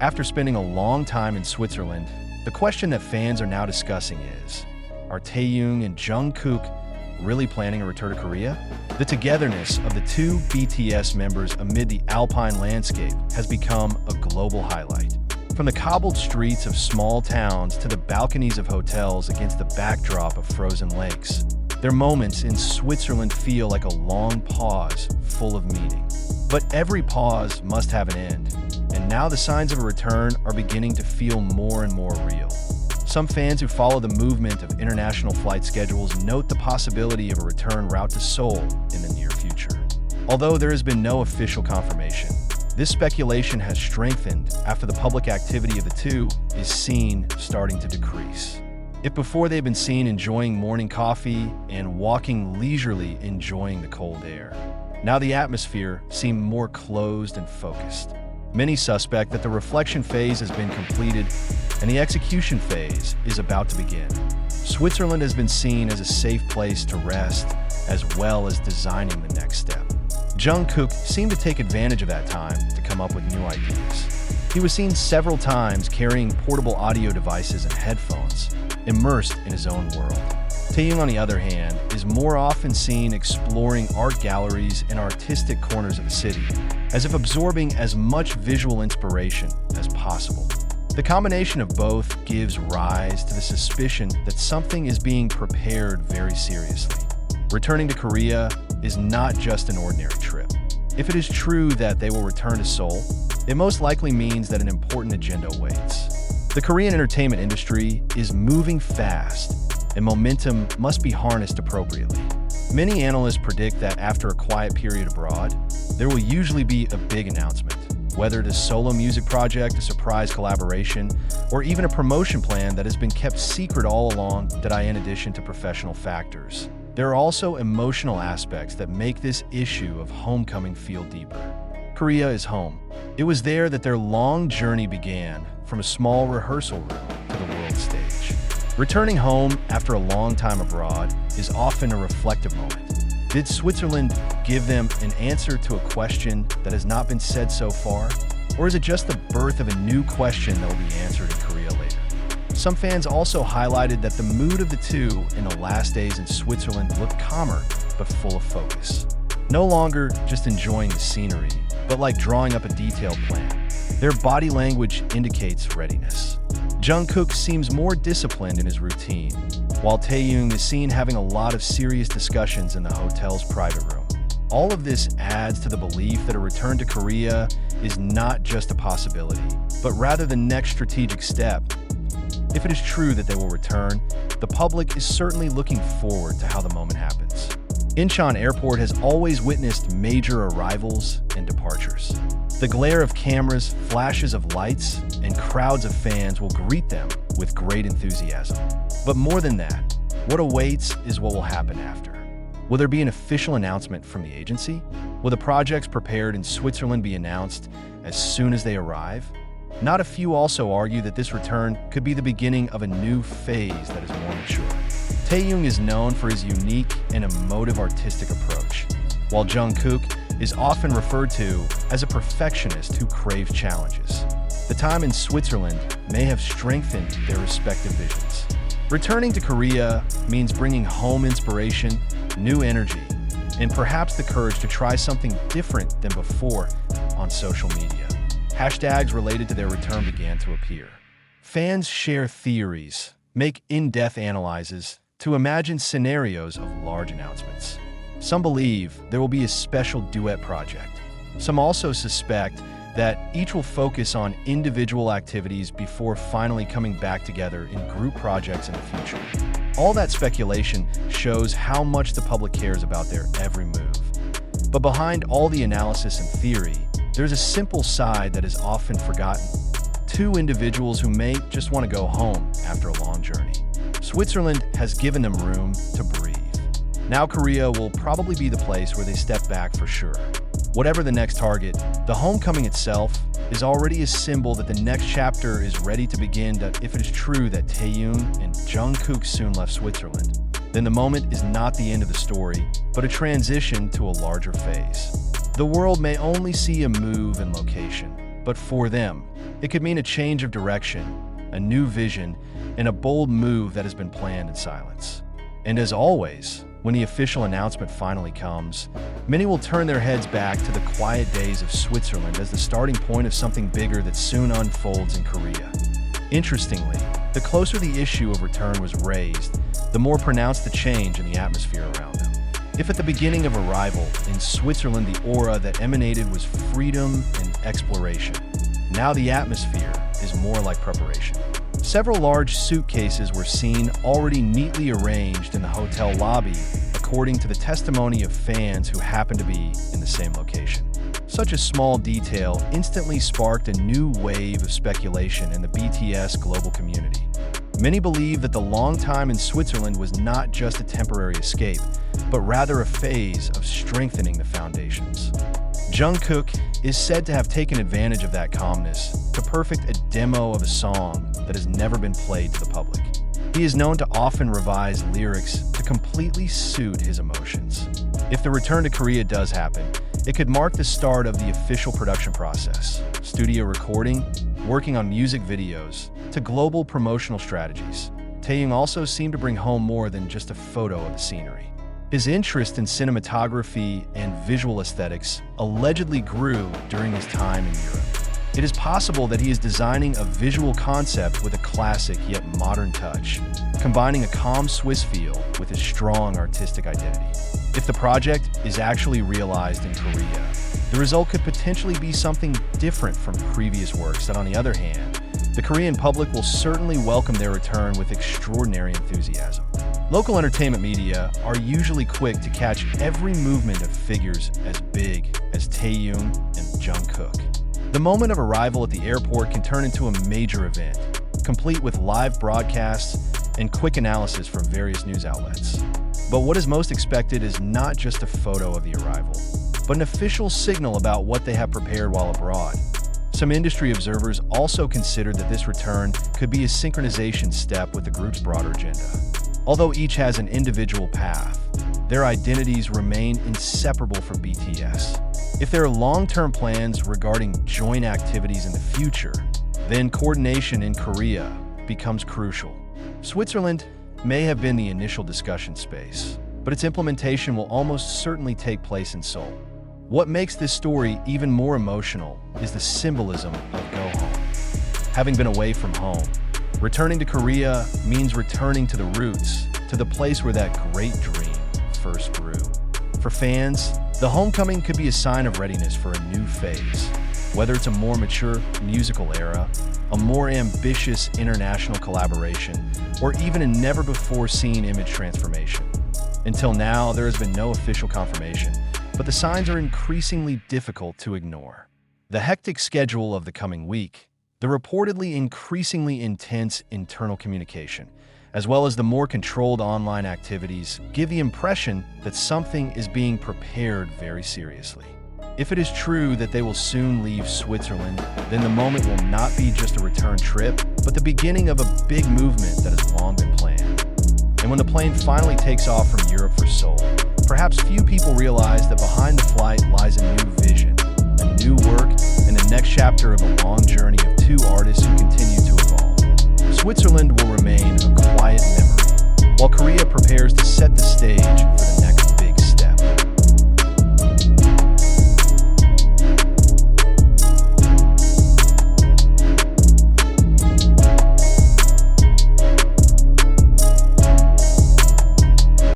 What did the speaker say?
After spending a long time in Switzerland, the question that fans are now discussing is, are Taehyung and Jungkook really planning a return to Korea? The togetherness of the two BTS members amid the alpine landscape has become a global highlight. From the cobbled streets of small towns to the balconies of hotels against the backdrop of frozen lakes, their moments in Switzerland feel like a long pause full of meaning. But every pause must have an end, and now the signs of a return are beginning to feel more and more real. Some fans who follow the movement of international flight schedules note the possibility of a return route to Seoul in the near future. Although there has been no official confirmation, this speculation has strengthened after the public activity of the two is seen starting to decrease. If before they've been seen enjoying morning coffee and walking leisurely enjoying the cold air, now the atmosphere seemed more closed and focused. Many suspect that the reflection phase has been completed and the execution phase is about to begin. Switzerland has been seen as a safe place to rest as well as designing the next step. Jungkook seemed to take advantage of that time to come up with new ideas. He was seen several times carrying portable audio devices and headphones, immersed in his own world. Taehyung, on the other hand, is more often seen exploring art galleries and artistic corners of the city, as if absorbing as much visual inspiration as possible. The combination of both gives rise to the suspicion that something is being prepared very seriously. Returning to Korea is not just an ordinary trip. If it is true that they will return to Seoul, it most likely means that an important agenda awaits. The Korean entertainment industry is moving fast, and momentum must be harnessed appropriately. Many analysts predict that after a quiet period abroad, there will usually be a big announcement, whether it is a solo music project, a surprise collaboration, or even a promotion plan that has been kept secret all along, in addition to professional factors. There are also emotional aspects that make this issue of homecoming feel deeper. Korea is home. It was there that their long journey began, from a small rehearsal room to the world stage. Returning home after a long time abroad is often a reflective moment. Did Switzerland give them an answer to a question that has not been said so far? Or is it just the birth of a new question that will be answered in Korea later? Some fans also highlighted that the mood of the two in the last days in Switzerland looked calmer, but full of focus. No longer just enjoying the scenery, but like drawing up a detailed plan. Their body language indicates readiness. Jungkook seems more disciplined in his routine, while Taehyung is seen having a lot of serious discussions in the hotel's private room. All of this adds to the belief that a return to Korea is not just a possibility, but rather the next strategic step. If it is true that they will return, the public is certainly looking forward to how the moment happens. Incheon Airport has always witnessed major arrivals and departures. The glare of cameras, flashes of lights, and crowds of fans will greet them with great enthusiasm. But more than that, what awaits is what will happen after. Will there be an official announcement from the agency? Will the projects prepared in Switzerland be announced as soon as they arrive? Not a few also argue that this return could be the beginning of a new phase that is more mature. Taehyung is known for his unique and emotive artistic approach, while Jungkook is often referred to as a perfectionist who craves challenges. The time in Switzerland may have strengthened their respective visions. Returning to Korea means bringing home inspiration, new energy, and perhaps the courage to try something different than before on social media. Hashtags related to their return began to appear. Fans share theories, make in-depth analyses to imagine scenarios of large announcements. Some believe there will be a special duet project. Some also suspect that each will focus on individual activities before finally coming back together in group projects in the future. All that speculation shows how much the public cares about their every move. But behind all the analysis and theory, there's a simple side that is often forgotten. Two individuals who may just want to go home after a long journey. Switzerland has given them room to breathe. Now Korea will probably be the place where they step back for sure. Whatever the next target, the homecoming itself is already a symbol that the next chapter is ready to begin. If it is true that Taehyung and Jungkook soon left Switzerland, then the moment is not the end of the story, but a transition to a larger phase. The world may only see a move in location, But for them, it could mean a change of direction, a new vision, and a bold move that has been planned in silence. And as always, when the official announcement finally comes, many will turn their heads back to the quiet days of Switzerland as the starting point of something bigger that soon unfolds in Korea. Interestingly, the closer the issue of return was raised, the more pronounced the change in the atmosphere around them. If at the beginning of arrival in Switzerland the aura that emanated was freedom and exploration, now the atmosphere is more like preparation. Several large suitcases were seen already neatly arranged in the hotel lobby, according to the testimony of fans who happened to be in the same location. Such a small detail instantly sparked a new wave of speculation in the BTS global community. Many believe that the long time in Switzerland was not just a temporary escape, but rather a phase of strengthening the foundations. Jungkook is said to have taken advantage of that calmness to perfect a demo of a song that has never been played to the public. He is known to often revise lyrics to completely suit his emotions. If the return to Korea does happen, it could mark the start of the official production process, studio recording, working on music videos, to global promotional strategies. Taehyung also seemed to bring home more than just a photo of the scenery. His interest in cinematography and visual aesthetics allegedly grew during his time in Europe. It is possible that he is designing a visual concept with a classic yet modern touch, combining a calm Swiss feel with a strong artistic identity. If the project is actually realized in Korea, the result could potentially be something different from previous works that, on the other hand, the Korean public will certainly welcome their return with extraordinary enthusiasm. Local entertainment media are usually quick to catch every movement of figures as big as Taehyung and Jungkook. The moment of arrival at the airport can turn into a major event, complete with live broadcasts and quick analysis from various news outlets. But what is most expected is not just a photo of the arrival, but an official signal about what they have prepared while abroad. Some industry observers also consider that this return could be a synchronization step with the group's broader agenda. Although each has an individual path, their identities remain inseparable from BTS. If there are long-term plans regarding joint activities in the future, then coordination in Korea becomes crucial. Switzerland may have been the initial discussion space, but its implementation will almost certainly take place in Seoul. What makes this story even more emotional is the symbolism of go home. Having been away from home, returning to Korea means returning to the roots, to the place where that great dream first grew. For fans, the homecoming could be a sign of readiness for a new phase, whether it's a more mature musical era, a more ambitious international collaboration, or even a never-before-seen image transformation. Until now, there has been no official confirmation, but the signs are increasingly difficult to ignore. The hectic schedule of the coming week, the reportedly increasingly intense internal communication, as well as the more controlled online activities, give the impression that something is being prepared very seriously. If it is true that they will soon leave Switzerland, then the moment will not be just a return trip, but the beginning of a big movement that has long been planned. And when the plane finally takes off from Europe for Seoul, perhaps few people realize that behind the flight lies a new vision, a new work, and the next chapter of a long journey of two artists who continue to evolve. Switzerland will remain a quiet memory, while Korea prepares to set the stage for the